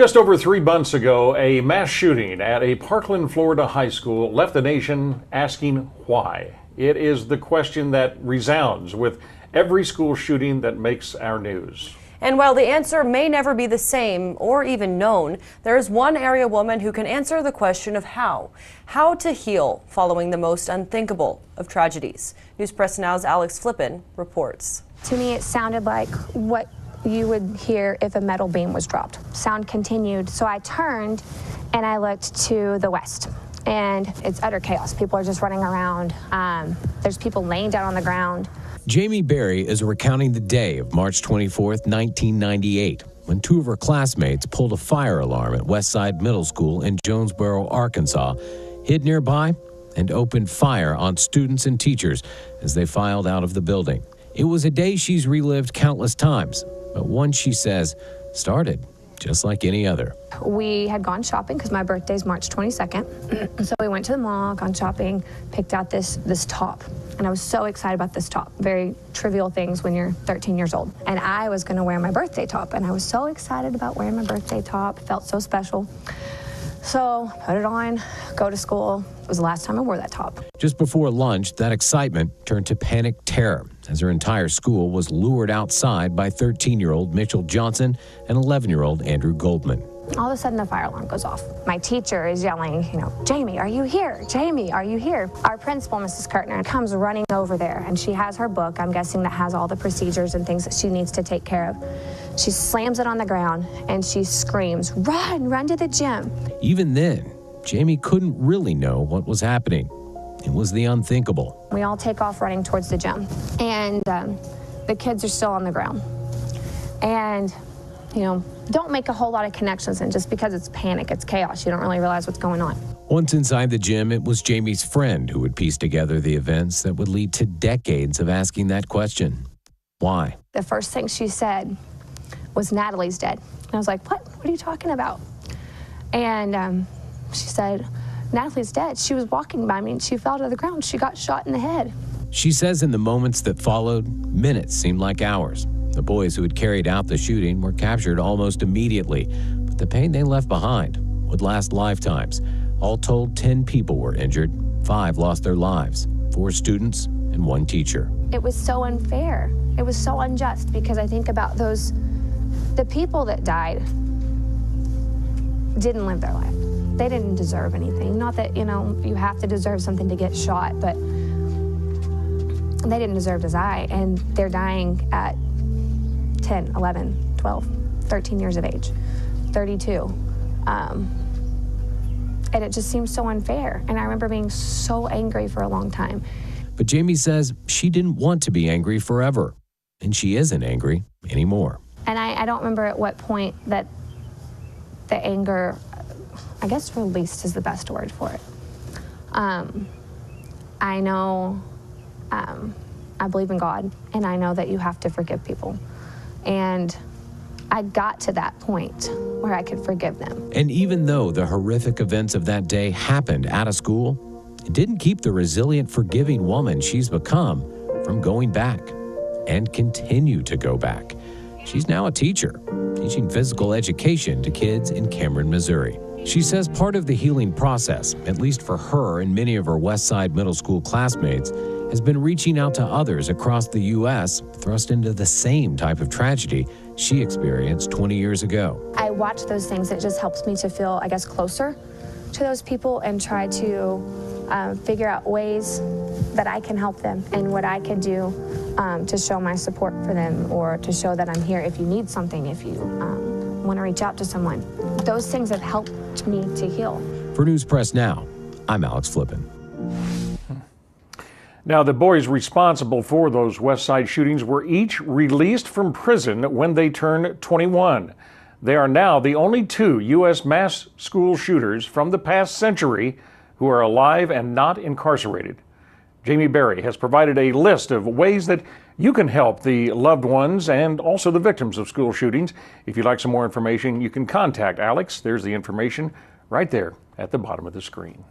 Just over 3 months ago, a mass shooting at a Parkland, Florida high school left the nation asking why. It is the question that resounds with every school shooting that makes our news. And while the answer may never be the same or even known, there is one area woman who can answer the question of how to heal following the most unthinkable of tragedies. News Press Now's Alex Flippen reports. To me, it sounded like what you would hear if a metal beam was dropped. Sound continued, so I turned and I looked to the west. And it's utter chaos. People are just running around. There's people laying down on the ground. Jamie Berry is recounting the day of March 24th, 1998, when two of her classmates pulled a fire alarm at Westside Middle School in Jonesboro, Arkansas, hid nearby, and opened fire on students and teachers as they filed out of the building. It was a day she's relived countless times, but one she says started just like any other. We had gone shopping because my birthday's March 22nd. So we went to the mall, gone shopping, picked out this top. And I was so excited about this top. Very trivial things when you're 13 years old. And I was gonna wear my birthday top. And I was so excited about wearing my birthday top. It felt so special. So put it on, go to school. It was the last time I wore that top. Just before lunch, that excitement turned to panic terror as her entire school was lured outside by 13-year-old Mitchell Johnson and 11-year-old Andrew Goldman. All of a sudden, the fire alarm goes off. My teacher is yelling, Jamie, are you here? Jamie, are you here? Our principal, Mrs. Kurtner, comes running over there, and she has her book, I'm guessing, that has all the procedures and things that she needs to take care of. She slams it on the ground, and she screams, run to the gym. Even then, Jamie couldn't really know what was happening. It was the unthinkable. We all take off running towards the gym, and the kids are still on the ground. And don't make a whole lot of connections, and just because it's panic, it's chaos, you don't really realize what's going on. Once inside the gym, it was Jamie's friend who would piece together the events that would lead to decades of asking that question. Why? The first thing she said was, Natalie's dead. And I was like, what? What are you talking about? And she said, Natalie's dead. She was walking by me and she fell to the ground. She got shot in the head. She says in the moments that followed, minutes seemed like hours. The boys who had carried out the shooting were captured almost immediately, but the pain they left behind would last lifetimes. All told, 10 people were injured, 5 lost their lives, 4 students and 1 teacher. It was so unfair. It was so unjust, because I think about the people that died didn't live their life. They didn't deserve anything. Not that, you have to deserve something to get shot, but they didn't deserve to die, and they're dying at 10, 11, 12, 13 years of age, 32. And it just seems so unfair. And I remember being so angry for a long time. But Jamie says she didn't want to be angry forever, and she isn't angry anymore. And I don't remember at what point that the anger, I guess released is the best word for it. I know, I believe in God, and I know that you have to forgive people. And I got to that point where I could forgive them. And even though the horrific events of that day happened at a school, it didn't keep the resilient, forgiving woman she's become from going back and continue to go back. She's now a teacher, teaching physical education to kids in Cameron, Missouri. She says part of the healing process, at least for her and many of her Westside Middle School classmates, has been reaching out to others across the U.S. thrust into the same type of tragedy she experienced 20 years ago. I watch those things. It just helps me to feel, I guess, closer to those people and try to figure out ways that I can help them and what I can do to show my support for them, or to show that I'm here if you need something, if you want to reach out to someone. Those things have helped me to heal. For News Press Now, I'm Alex Flippen. Now, the boys responsible for those Westside shootings were each released from prison when they turned 21. They are now the only 2 U.S. mass school shooters from the past century who are alive and not incarcerated. Jamie Berry has provided a list of ways that you can help the loved ones and also the victims of school shootings. If you'd like some more information, you can contact Alex. There's the information right there at the bottom of the screen.